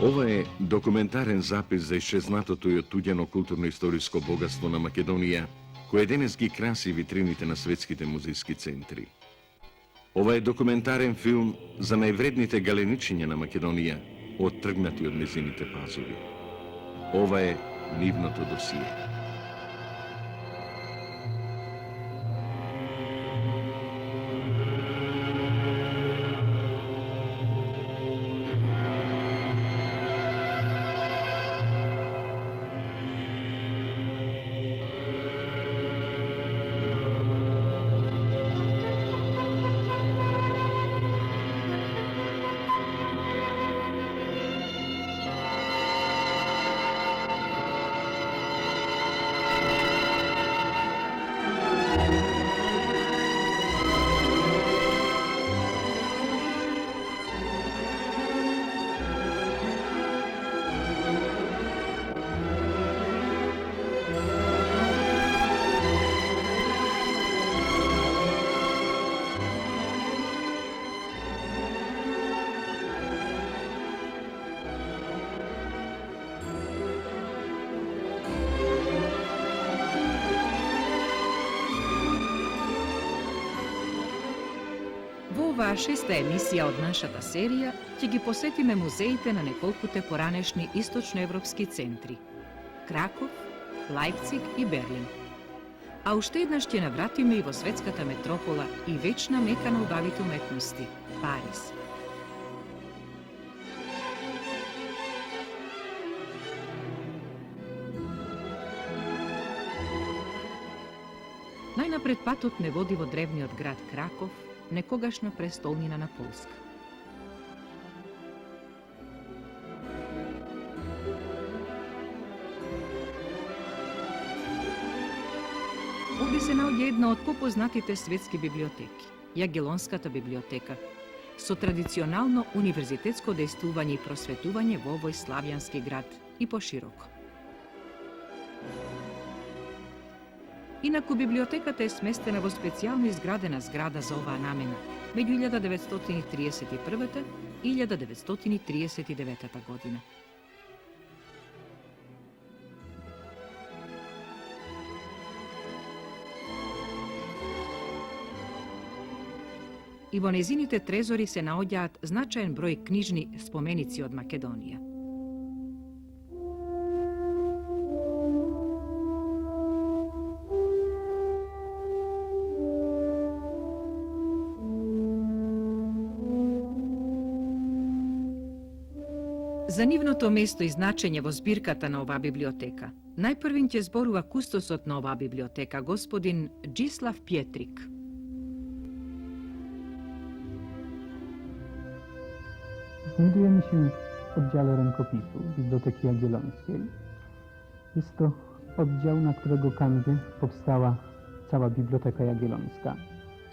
Ова е документарен запис за исчезнатото и оттуѓено културно-историско богатство на Македонија, кое денес ги краси витрините на светските музејски центри. Ова е документарен филм за највредните галеничиња на Македонија, оттргнати од незините пазови. Ова е нивното досие. Оваа шеста емисија од нашата серија ќе ги посетиме музеите на неколкуте поранешни источноевропски центри – Краков, Лајпциг и Берлин. А уште еднаш ќе навратиме и во светската метропола и вечна мека на убавите уметности – Париз. Најнапред патот не води во древниот град Краков, некогашна престолнина на Полска. Овде се наоѓа една од попознатите светски библиотеки – Јагелонската библиотека, со традиционално универзитетско дејствување и просветување во овој славјански град и пошироко. Инаку библиотеката е сместена во специјално изградена зграда за оваа намена меѓу 1931 и 1939 година. И во незините трезори се наоѓаат значаен број книжни споменици од Македонија. За нивното место и значење во збирката на оваа библиотека, најпрвин ќе зборува кустосот на оваа библиотека, господин Джислав Пјетрик. Znajdujemy się w oddziale rękopisu Biblioteki Jagiellońskiej. Jest to oddział, na którego kanwie powstała cała Biblioteka Jagiellońska.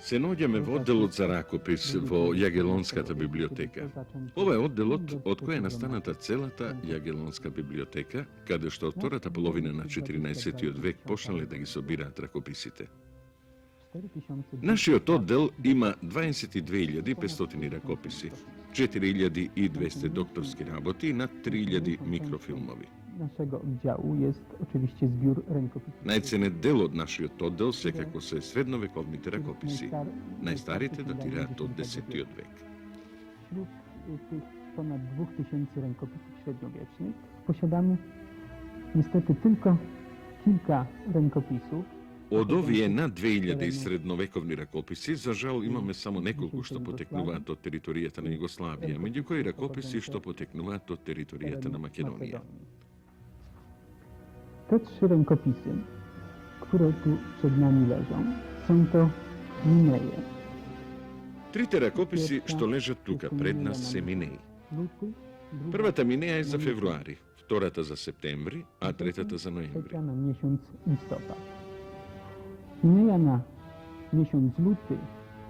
Се наоѓаме во одделот за ракопис во Јагелонската библиотека. Ова е одделот од кој е настаната целата Јагелонска библиотека, каде што од втората половина на 14 век почнале да ги собираат ракописите. Нашиот оддел има 22.500 ракописи, 4.200 докторски работи и над 3.000 микрофилмови. Naszego oddziału jest oczywiście zbiór rękopisów. Најценет дел од нашиот оддел секако се средновековните ракописи. Најстарите датираат од 10 век. Wśród tych ponad 2000 rękopisów średniowiecznych posiadamy niestety tylko kilka rękopisów. Од овие над 2000 средновековни ракописи, за жал имаме само неколку што потекнуваат од територијата на Југославија, меѓу кои ракописи што потекнуваат од територијата на Македонија. Te trzy rękopisy, które tu przed nami leżą, są to Mineje. Трите ракописи што лежат тука пред нас се минеи. Првата минеја е за февруари, втората за септември, а третата за ноември. Na miesiąc listopad. Mineja na miesiąc luty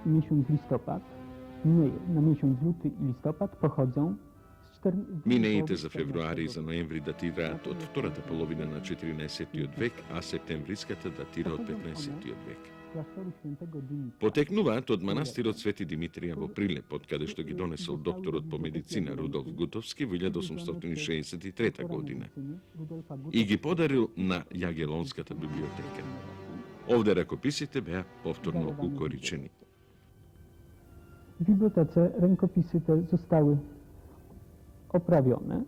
i miesiąc listopad, mineje na miesiąc luty i listopad pochodzą z Минеите за февруари и за ноември датираат од втората половина на 14 век, а септемвриската датира од 15 век. klasztoru świętego Dymitra Потекнуваат од манастирот Свети Димитрија во Прилеп, од каде што ги донесол докторот по медицина Рудолф Гутовски во 1863 година и ги подарил на Јагелонската библиотека. Овде ракописите беа повторно укоричени. W bibliotece rękopisy te zostały oprawione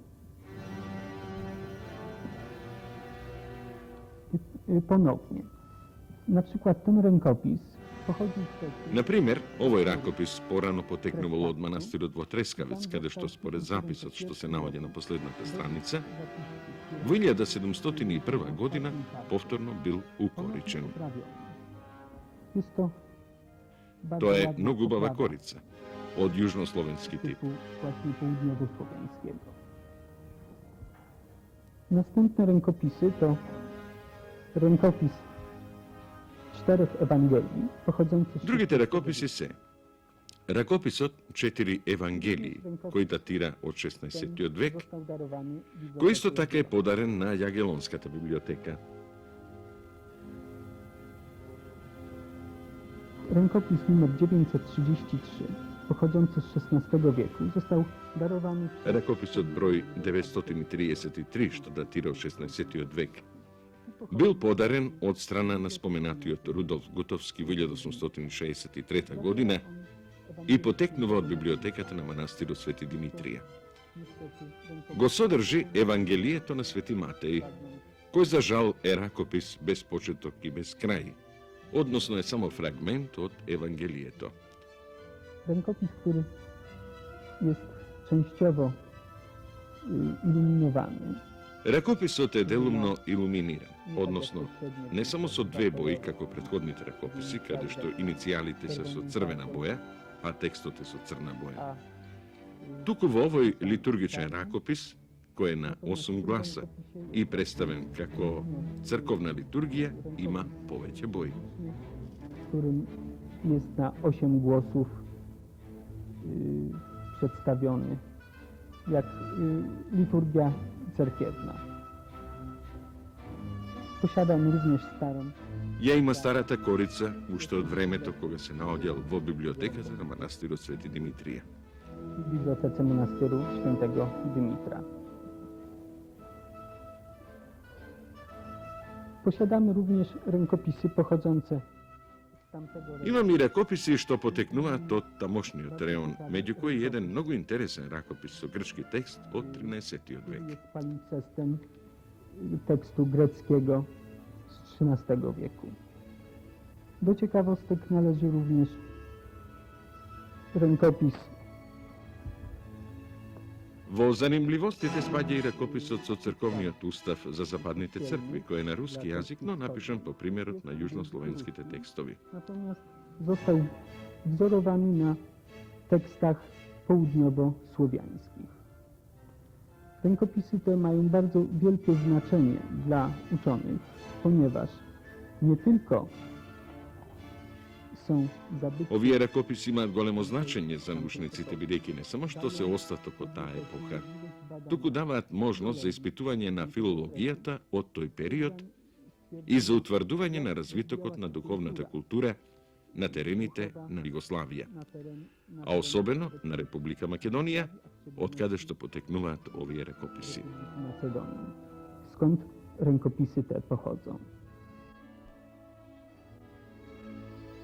ponownie. Na przykład ten rękopis pochodził z tekstu... Например, овој ракопис порано потекнувал од манастирот во Трескавец, каде што според записот што се наоѓа на последната страница, во 1701 година повторно бил укоричен. Jest to bardzo Тоа е ładna многу убава oprawa корица, од јужнословенски тип. typu właśnie południowo-słowiańskiego. Następne rękopisy to rękopis 4 Ewangelii pochodzący z Другите ракописи се ракописот 4 Евангелии, кој датира од 16 век, Został darowany кој исто така е подарен на Јагелонската библиотека. Rękopis numer 933 pochodzący z XVI wieku został darowany przez Ракописот број 933, што датира од 16 век, бил подарен од страна на споменатиот Рудолф Гутовски во 1863 година и потекнува од библиотеката на манастирот Свети Димитрија. Го содржи Евангелието на Свети Матеј, кој за жал е ракопис без почеток и без крај, односно е само фрагмент од Евангелието. rękopis, który jest częściowo iluminowany. Ракописот е делумно илуминиран, односно не само со две бои како претходните ракописи, каде што иницијалите се со црвена боја, а текстот е со црна боја. Туку во овој литургичен ракопис, кој е на 8 гласа и представен како црковна литургија, има повеќе бои. w którym jest na 8 głosów przedstawiony jak liturgia cerkiewna. Posiadam również starą Ја има старата корица уште од времето кога се наоѓал во библиотеката на манастирот Свети Димитрија. w bibliotece monastyru świętego Dymitra. Posiadamy również rękopisy pochodzące z tamtego rejonu. Имам и ракописи што потекнуваат од тамошниот реон, меѓу кои еден многу интересен ракопис со грчки текст од 13 век. Jest palincestem tekstu greckiego z XIII wieku. Do ciekawostek należy również rękopis Во занимливостите спаѓа и ракописот со црковниот устав за западните цркви, кој е на руски јазик, но напишан по примерот на јужнословенските текстови. natomiast został wzorowany na tekstach południowo-słowiańskich. Rękopisy te mają bardzo wielkie znaczenie dla uczonych, ponieważ nie tylko są zabytki Овие ракописи имаат големо значење за научниците, бидејќи не само што се остаток од таа епоха, туку даваат можност за испитување на филологијата од тој период и за утврдување на развитокот на духовната култура на терените на Југославија, na teren а особено на Република Македонија, од каде што потекнуваат овие ракописи. Macedonii, skąd rękopisy te pochodzą.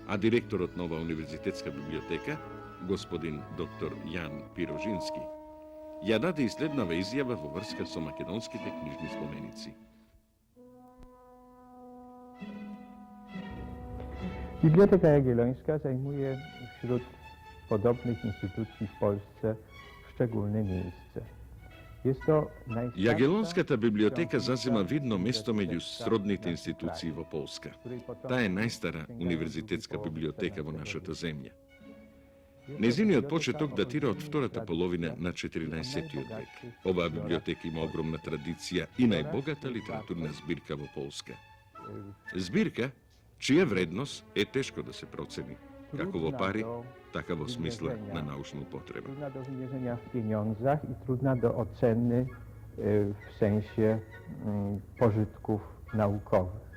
А директорот на оваа универзитетска библиотека, господин доктор Јан Пирожински, ја даде и следнава изјава во врска со македонските книжни споменици. Biblioteka Jagiellońska zajmuje wśród podobnych instytucji w Polsce szczególne miejsce. Jest to najstarsza, Јагелонската библиотека зазема видно место меѓу сродните институции во Полска. Таа е најстара универзитетска библиотека во нашата земја. Незиниот почеток датира од втората половина на 14 век. Оваа библиотека има огромна традиција и најбогата литературна збирка во Полска. Збирка чија вредност е тешко да се процени, како во пари, така во смисла на научна употреба. trudna do wymierzenia w pieniądzach i trudna do oceny w sensie pożytków naukowych.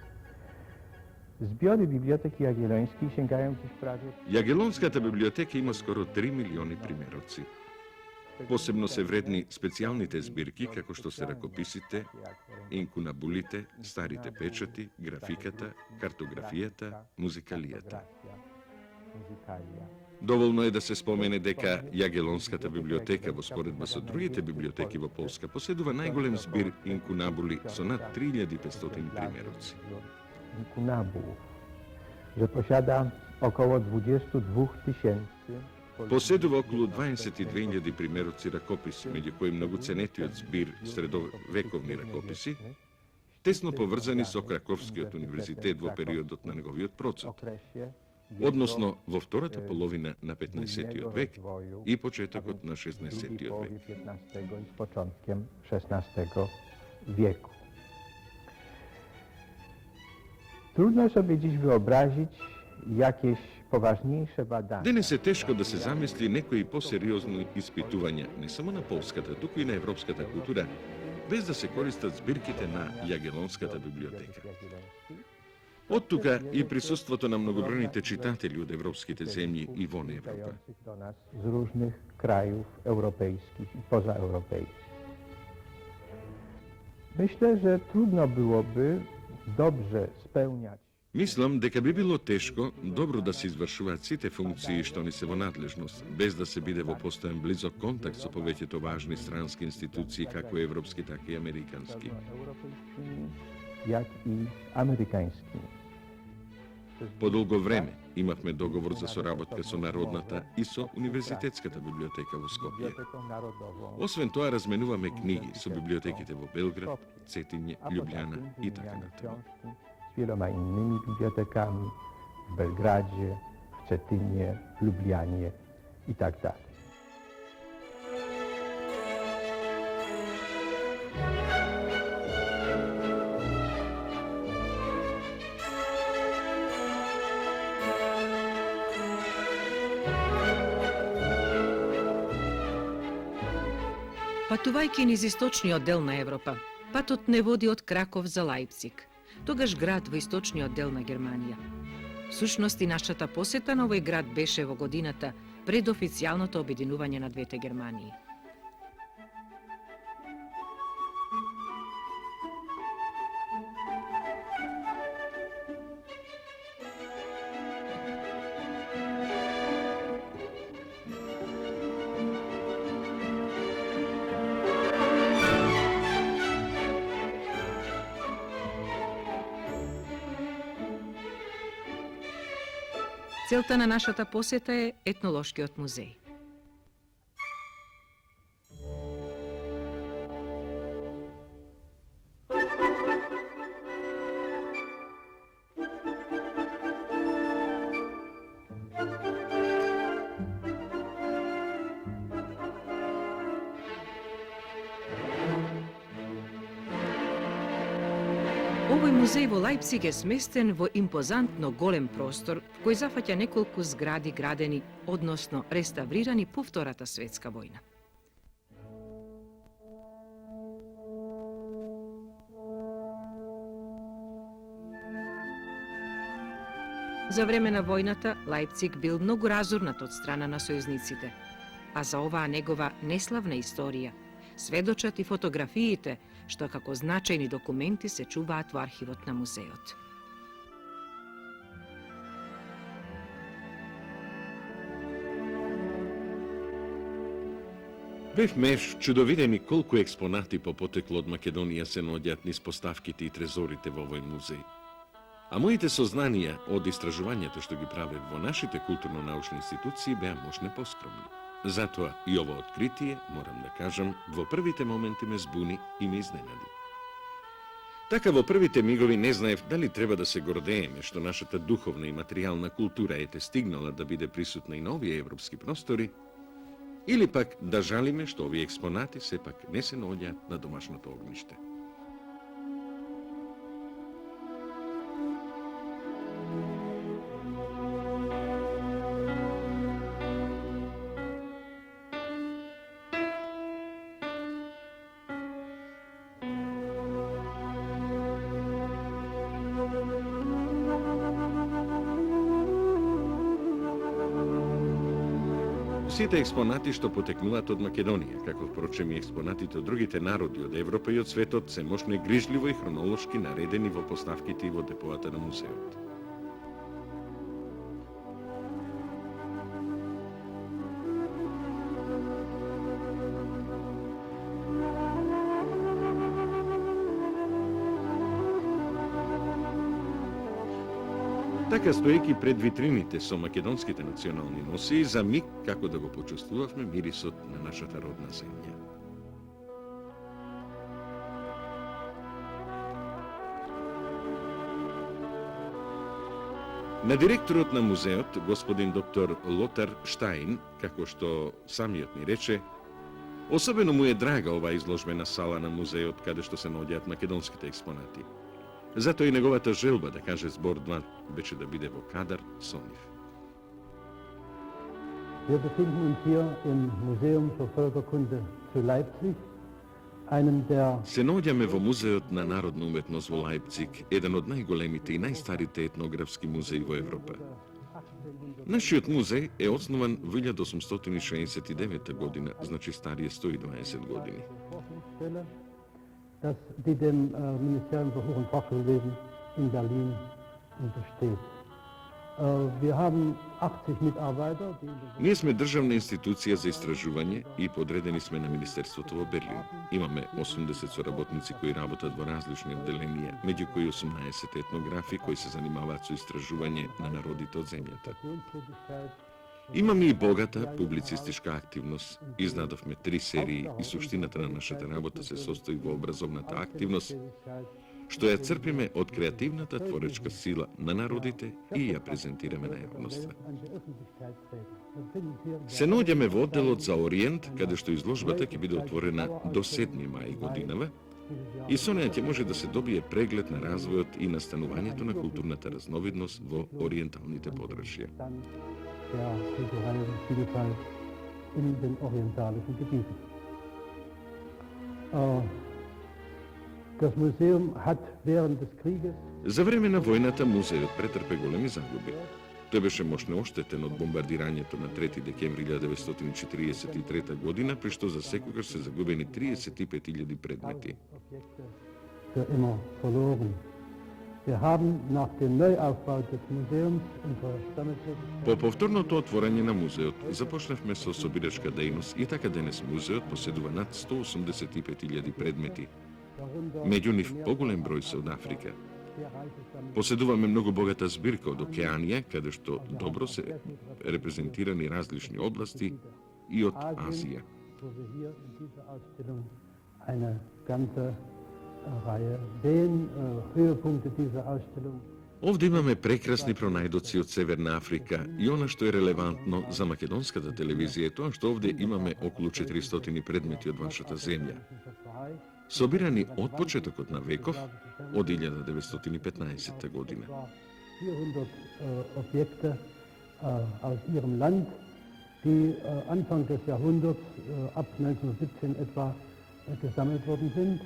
Zbiory Biblioteki Jagiellońskiej sięgają dziś prawie... Jagellonskата библиотека има скоро 3 милиони примероци. Посебно се вредни специјалните збирки, како што се ракописите, инкунабулите, старите печати, графиката, картографијата, музикалијата. Доволно е да се спомене дека Јагелонската библиотека во споредба со другите библиотеки во Полска поседува најголем збир инкунабули со над 3500 примероци. Inkunabulów, że posiada około 22 000 Поседува околу 22.000 примероци ракописи, меѓу кои многу ценетиот збир средовековни ракописи, тесно поврзани со Краковскиот универзитет во периодот на неговиот процет, односно во втората половина на 15 век и почетокот на 16 век. XV i z początkiem XVI wieku. Trudno sobie dziś wyobrazić jakieś poważniejsze badania. Денес е тешко да се замисли некои посериозни испитувања не само на полската, туку и на европската култура, без да се користат збирките на Јагелонската библиотека. Од тука и присуството на многобројните читатели од европските земји и вон Европа. do nas z różnych krajów europejskich i pozaeuropejskich. Myślę, że trudno byłoby dobrze spełniać Мислам дека би било тешко добро да се извршуваат сите функции што ни се во надлежност, без да се биде во постојан близок контакт со повеќето важни странски институции, како европски, така и американски. zarówno europejskimi, jak i amerykańskimi. Подолго време имавме договор за соработка со Народната и со Универзитетската библиотека во Скопје. Biblioteką Narodową Освен тоа, разменуваме книги со библиотеките во Белград, Цетиње, Љубљана и така натаму. z wieloma innymi bibliotekami w Belgradzie, w Cetynie, w Lublianie i tak dalej. Патувајќи низ источниот дел на Европа, патот не води од Краков за Лајпциг, тогаш град во источниот дел на Германија. Всушност и нашата посета на овој град беше во годината пред официјалното обединување на двете Германии. Целта на нашата посета е етнолошкиот музеј. Овој музеј во Лајпциг е сместен во импозантно голем простор, кој зафаќа неколку згради градени, односно реставрирани по Втората светска војна. За време на војната, Лајпциг бил многу разорнат од страна на сојузниците, а за оваа негова неславна историја сведочат и фотографиите, што како значајни документи се чуваат во архивот на музеот. Бевме чудовидени колку експонати по потекло од Македонија се наоѓаат низ поставките и трезорите во овој музеј. А моите сознанија од истражувањето што ги правев во нашите културно-научни институции беа можне поскромни. Затоа и ово откритие, морам да кажам, во првите моменти ме збуни и ме изненади. Така во првите мигови не знаев дали треба да се гордееме што нашата духовна и материјална култура ете стигнала да биде присутна и на овие европски простори, или пак да жалиме што овие експонати сепак не се наоѓаат на домашното огниште. Сите експонати што потекнуваат од Македонија, како впрочем и експонатите од другите народи од Европа и од светот, се мощно и грижливо и хронолошки наредени во поставките и во деповата на музеот. Така, стоејќи пред витрините со македонските национални носии, за миг како да го почувствувавме мирисот на нашата родна земја. На директорот на музеот, господин доктор Лотар Штаин, како што самиот ни рече, особено му е драга оваа изложбена сала на музеот каде што се наоѓаат македонските експонати. Затоа и неговата желба да каже збор-два беше да биде во кадар со нив. Wir befinden uns hier im Museum für Völkerkunde zu Leipzig, einem der Се наоѓаме во Музеот на народна уметност во Лајпциг, еден од најголемите и најстарите етнографски музеи во Европа. Нашиот музеј е основан во 1869 година, значи старие 120 години. die dem Ministerium für Hoch- und Fachschulwesen in Berlin untersteht. Wir haben 80 Mitarbeiter. Ние сме државна институција за истражување и подредени сме на Министерството во Берлин. Имаме 80 соработници кои работат во различни одделенија, меѓу кои 18 етнографи кои се занимаваат со истражување на народите од земјата. Имаме и богата публицистичка активност. Издадовме 3 серии и суштината на нашата работа се состои во образовната активност, што ја црпиме од креативната творечка сила на народите и ја презентираме на јавноста. Се наоѓаме во одделот за Ориент, каде што изложбата ќе биде отворена до 7 мај годинава и со неја ќе може да се добие преглед на развојот и настанувањето на културната разновидност во ориенталните подрачја. Der kulturellen Vielfalt in den orientalischen Gebieten. Das Museum hat während des Krieges За време на војната музејот претрпе големи загуби. Тој беше мощно оштетен од бомбардирањето на 3 декември 1943 година, при што за секогаш се загубени 35.000 предмети. für immer verloren. Wir haben nach dem Neuaufbau des Museums unsere Sammeltätigkeit По повторното отворање на музеот започнавме со собирачка дејност и така денес музеот поседува над 185.000 предмети, меѓу нив поголем број се од Африка. Поседуваме многу богата збирка од Океанија, каде што добро се репрезентирани различни области и од Азија. wo wir hier in dieser Ausstellung eine ganze Reihe sehen. Höhepunkte dieser Ausstellung. Овде имаме прекрасни пронајдоци од Северна Африка и она што е релевантно за македонската телевизија е тоа што овде имаме околу 400 предмети од вашата земја, собирани од почетокот на веков, од 1915 година. 400 Objekte aus ihrem Land, die Anfang des Jahrhunderts, ab 1917 etwa, gesammelt worden sind.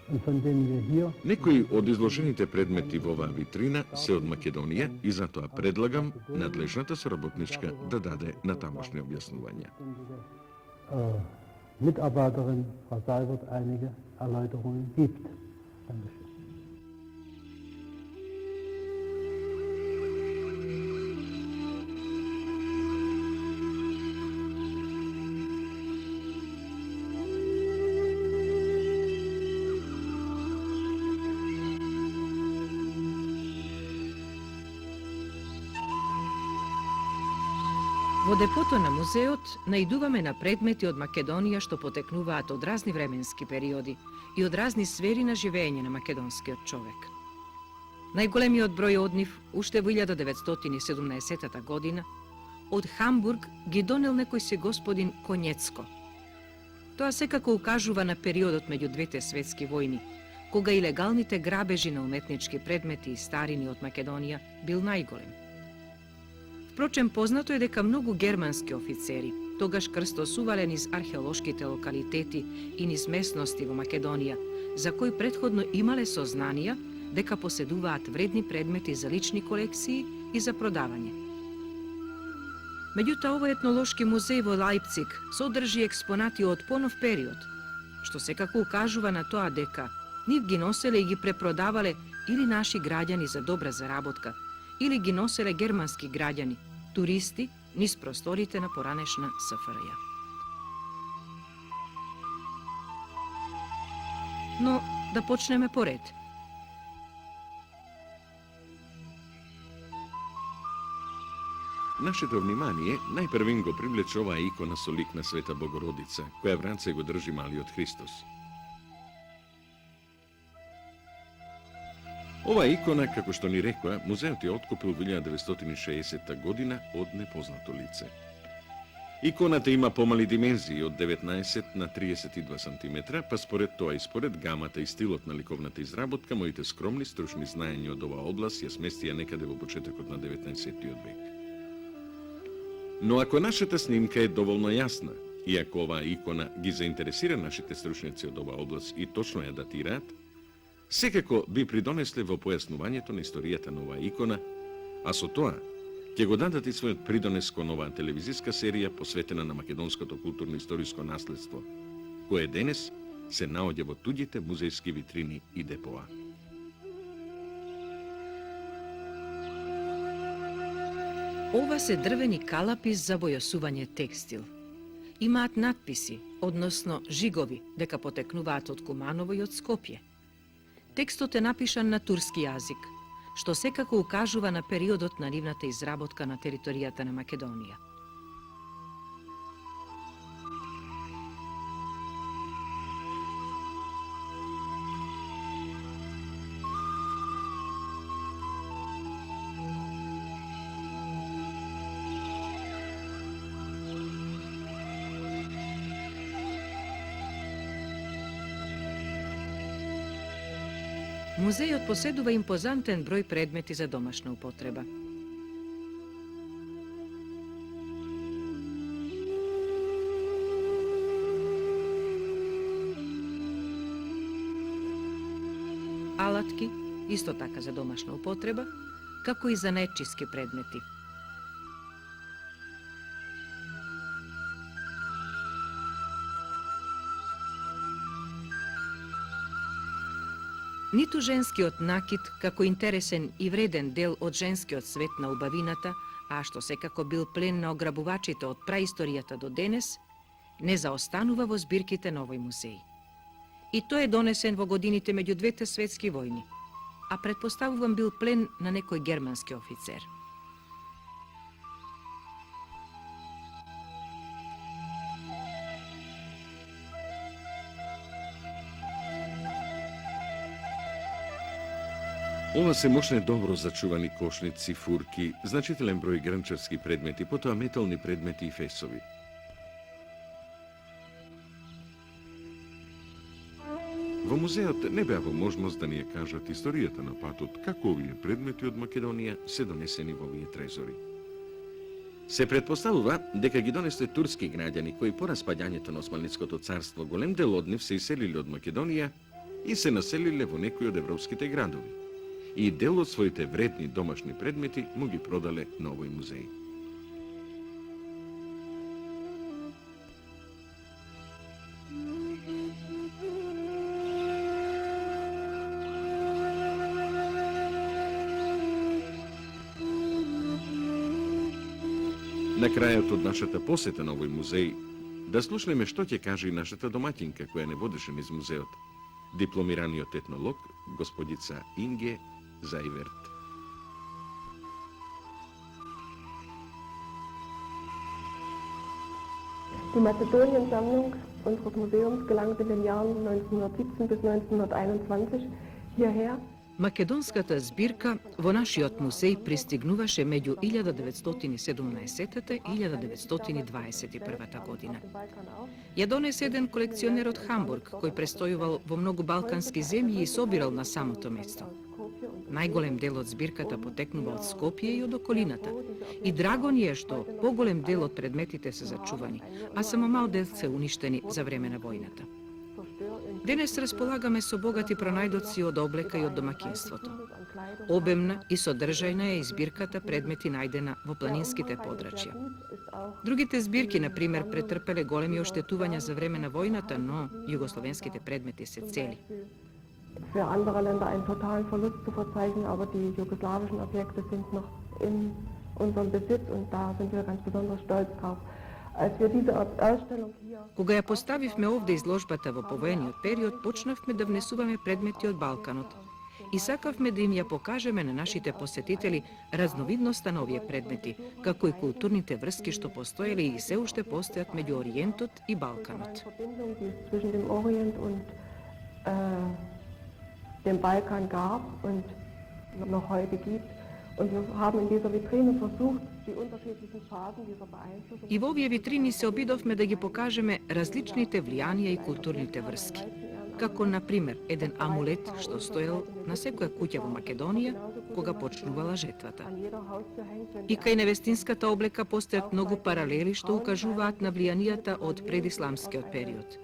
Und von denen wir hier Некои од изложените предмети во оваа витрина се од Македонија и затоа предлагам надлежната соработничка да даде натамошни објаснувања. Mitarbeiterin Frau Seibert einige Erläuterungen gibt. Dankeschön. Во депото на музеот наидуваме на предмети од Македонија што потекнуваат од разни временски периоди и од разни сфери на живење на македонскиот човек. Најголемиот број од нив, уште во 1917 година, од Хамбург ги донел некој си господин Конјецко. Тоа секако укажува на периодот меѓу двете светски војни, кога илегалните грабежи на уметнички предмети и старини од Македонија бил најголем. Впрочем, познато е дека многу германски офицери, тогаш крстосувале низ археолошките локалитети и низ местности во Македонија, за кои претходно имале сознанија дека поседуваат вредни предмети за лични колекции и за продавање. Меѓутоа, овој етнолошки музеј во Лајпциг содржи експонати од понов период, што секако укажува на тоа дека нив ги носеле и ги препродавале или наши граѓани за добра заработка, или ги носеле германски граѓани, туристи, низ просторите на поранешна СФРЈ. Но да почнеме поред. Нашето внимание најпрвин го привлече оваа икона со лик на Света Богородица, која в раце го држи малиот Христос. Оваа икона, како што ни рекоа, музеот ја откупил во 1960 година од непознато лице. Иконата има помали димензии од 19 на 32 см, па според тоа и според гамата и стилот на ликовната изработка, моите скромни стручни знаења од оваа област ја сместија некаде во почетокот на 19 век. Но ако нашата снимка е доволно јасна, и ако оваа икона ги заинтересира нашите стручници од оваа област и точно ја датираат, секако би придонесле во појаснувањето на историјата на оваа икона, а со тоа ќе го дадат и својот придонес кон оваа телевизиска серија посветена на македонското културно-историско наследство, кое денес се наоѓа во туѓите музејски витрини и депоа. Ова се дрвени калапи за војосување текстил. Имаат надписи, односно жигови, дека потекнуваат од Куманово и од Скопје. Текстот е напишан на турски јазик, што секако укажува на периодот на нивната изработка на територијата на Македонија. Музејот поседува импозантен број предмети за домашна употреба. Алатки, исто така за домашна употреба, како и за нечиски предмети. Ниту женскиот накид, како интересен и вреден дел од женскиот свет на убавината, а што секако бил плен на ограбувачите од праисторијата до денес, не заостанува во збирките на овој музеј. И тој е донесен во годините меѓу двете светски војни, а предпоставувам бил плен на некој германски офицер. Ова се мощне добро зачувани кошници, фурки, значителен број гранчарски предмети, потоа метални предмети и фесови. Во музеот не беа во можност да ни ја кажат историјата на патот, како овие предмети од Македонија се донесени во овие трезори. Се предпоставува дека ги донесле турски граѓани кои по распаѓањето на Османлиското царство голем дел од нив се иселиле од Македонија и се населиле во некои од европските градови. И дел од своите вредни домашни предмети му ги продале на овој музеј. На крајот од нашата посета на овој музеј, да слушнеме што ќе каже и нашата домаќинка која не водеше низ музеот, дипломираниот етнолог, господица Инге Зайверт. Die Mazedonien-Sammlung unseres Museums gelangte in den Jahren 1917 bis 1921 hierher. Македонската збирка во нашиот музеј пристигнуваше меѓу 1917 и 1921 година. Ја донесе еден колекционер од Хамбург, кој престојувал во многу балкански земји и собирал на самото место. Најголем дел од збирката потекнува од Скопје и од околината. И драго ни е што поголем дел од предметите се зачувани, а само мал дел се уништени за време на војната. Денес располагаме со богати пронајдоци од облека и од домакинството. Обемна и содржајна е и збирката предмети најдена во планинските подрачја. Другите збирки, на пример, претрпеле големи оштетувања за време на војната, но југословенските предмети се цели. Für andere Länder einen totalen Verlust zu verzeichnen, aber die jugoslawischen Objekte sind noch in unserem Besitz und da sind wir ganz besonders stolz drauf. Als wir diese Ausstellung hier... Кога ја поставивме овде изложбата во повоениот период, почнавме да внесуваме предмети од Балканот. И сакавме да им ја покажеме на нашите посетители разновидноста на овие предмети, како и културните врски што постоеле и се уште постојат меѓу Ориентот и Балканот. Zwischen dem Orient und dem Balkan gab und noch heute gibt. Und wir haben in dieser Vitrine versucht, die unterschiedlichen Phasen dieser Beeinflussung... И во овие витрини се обидовме да ги покажеме различните влијанија и културните врски. Како, на пример, еден амулет што стоел на секоја куќа во Македонија кога почнувала жетвата. И кај невестинската облека постојат многу паралели што укажуваат на влијанијата од предисламскиот период.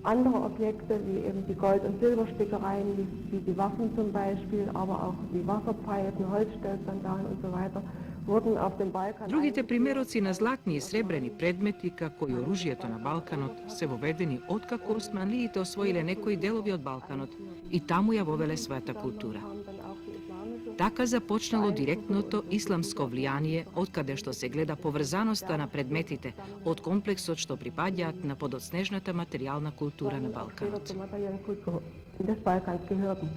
Andere Objekte, wie eben die Gold- und Silberstickereien, wie die Waffen zum Beispiel, aber auch die Wasserpfeifen, Holzstelzsandalen und so weiter, wurden auf dem Balkan... Другите примероци на златни и сребрени предмети, како и оружјето на Балканот, се воведени откако османлиите освоиле некои делови од Балканот и таму ја вовеле својата култура. Така започнало директното исламско влијание, откаде што се гледа поврзаноста на предметите од комплексот што припаѓаат на подоцнежната материјална култура на Балканот. des Balkans gehörten.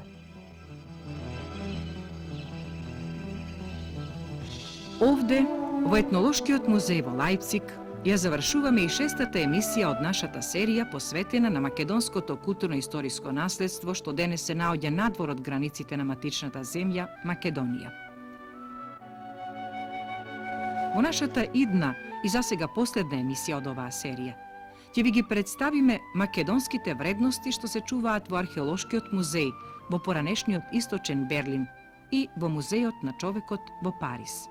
Овде, во етнолошкиот музеј во Лајпциг, ја завршуваме и шестата емисија од нашата серија посветена на македонското културно-историско наследство што денес се наоѓа надвор од границите на матичната земја Македонија. Во нашата идна и засега последна емисија од оваа серија ќе ви ги представиме македонските вредности што се чуваат во археолошкиот музеј во поранешниот источен Берлин и во музејот на човекот во Париз.